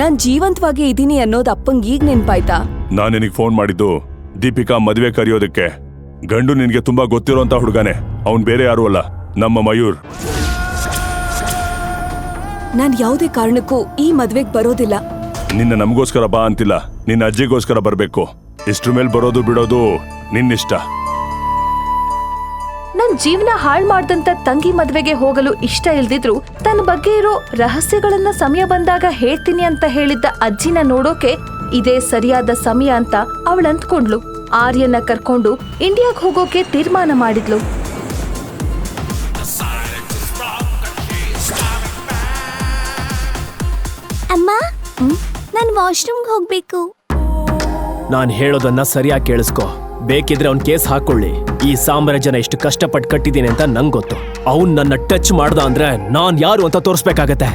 ನಾನ್ ಜೀವಂತವಾಗಿ ಇದೀನಿ ಅನ್ನೋದು ಅಪ್ಪಂಗ್ ಈಗ ನೆನ್ಪಾಯ್ತಾ? ನಾನು ನಿನಗೆ ಫೋನ್ ಮಾಡಿದ್ದು ದೀಪಿಕಾ ಮದ್ವೆ ಕರೆಯೋದಕ್ಕೆ. ಗಂಡು ನಿನ್ಗೆ ತುಂಬಾ ಗೊತ್ತಿರೋಂತ ಹುಡುಗನೇ, ಅವನ್ ಬೇರೆ ಯಾರು ಅಲ್ಲ, ನಮ್ಮ ಮಯೂರ್. ನಾನ್ ಯಾವುದೇ ಕಾರಣಕ್ಕೂ ಈ ಮದ್ವೆಗ್ ಬರೋದಿಲ್ಲ. ನಿನ್ನ ನಮಗೋಸ್ಕರ ಬಾ ಅಂತಿಲ್ಲ, ನಿನ್ನ ಅಜ್ಜಿಗೋಸ್ಕರ ಬರ್ಬೇಕು. ಇಷ್ಟ್ರ ಮೇಲೆ ಬರೋದು ಬಿಡೋದು ನಿನ್ನಿಷ್ಟ. ನನ್ ಜೀವನ ಹಾಳ್ ಮಾಡ್ದಂತ ತಂಗಿ ಮದ್ವೆಗೆ ಹೋಗಲು ಇಷ್ಟ ಇಲ್ದಿದ್ರು ತನ್ನ ಬಗ್ಗೆ ಇರೋ ರಹಸ್ಯಗಳನ್ನ ಸಮಯ ಬಂದಾಗ ಹೇಳ್ತೀನಿ ಅಂತ ಹೇಳಿದ್ದ ಅಜ್ಜಿನ ನೋಡೋಕೆ ಇದೇ ಸರಿಯಾದ ಸಮಯ ಅಂತ ಅವಳು ಅಂದ್ಕೊಂಡ್ಲು. ಆರ್ಯನ ಕರ್ಕೊಂಡು ಇಂಡಿಯಾಗ್ ಹೋಗೋಕೆ ತೀರ್ಮಾನ ಮಾಡಿದ್ಲು. ಅಮ್ಮ, ನಾನು ವಾಶ್ರೂಮ್ಗೆ ಹೋಗ್ಬೇಕು. ನಾನ್ ಹೇಳೋದನ್ನ ಸರಿಯಾಗಿ ಕೇಳಿಸ್ಕೊ. ಬೇಕಿದ್ರೆ ಅವ್ನ್ ಕೇಸ್ ಹಾಕೊಳ್ಳಿ. ಈ ಸಾಮ್ರಾಜ್ಯನ ಎಷ್ಟು ಕಷ್ಟಪಟ್ಟು ಕಟ್ಟಿದ್ದೀನಿ ಅಂತ ನಂಗೆ ಗೊತ್ತು. ಅವ್ನ್ ನನ್ನ ಟಚ್ ಮಾಡ್ದ ಅಂದ್ರೆ ನಾನ್ ಯಾರು ಅಂತ ತೋರಿಸ್ಬೇಕಾಗತ್ತೆ.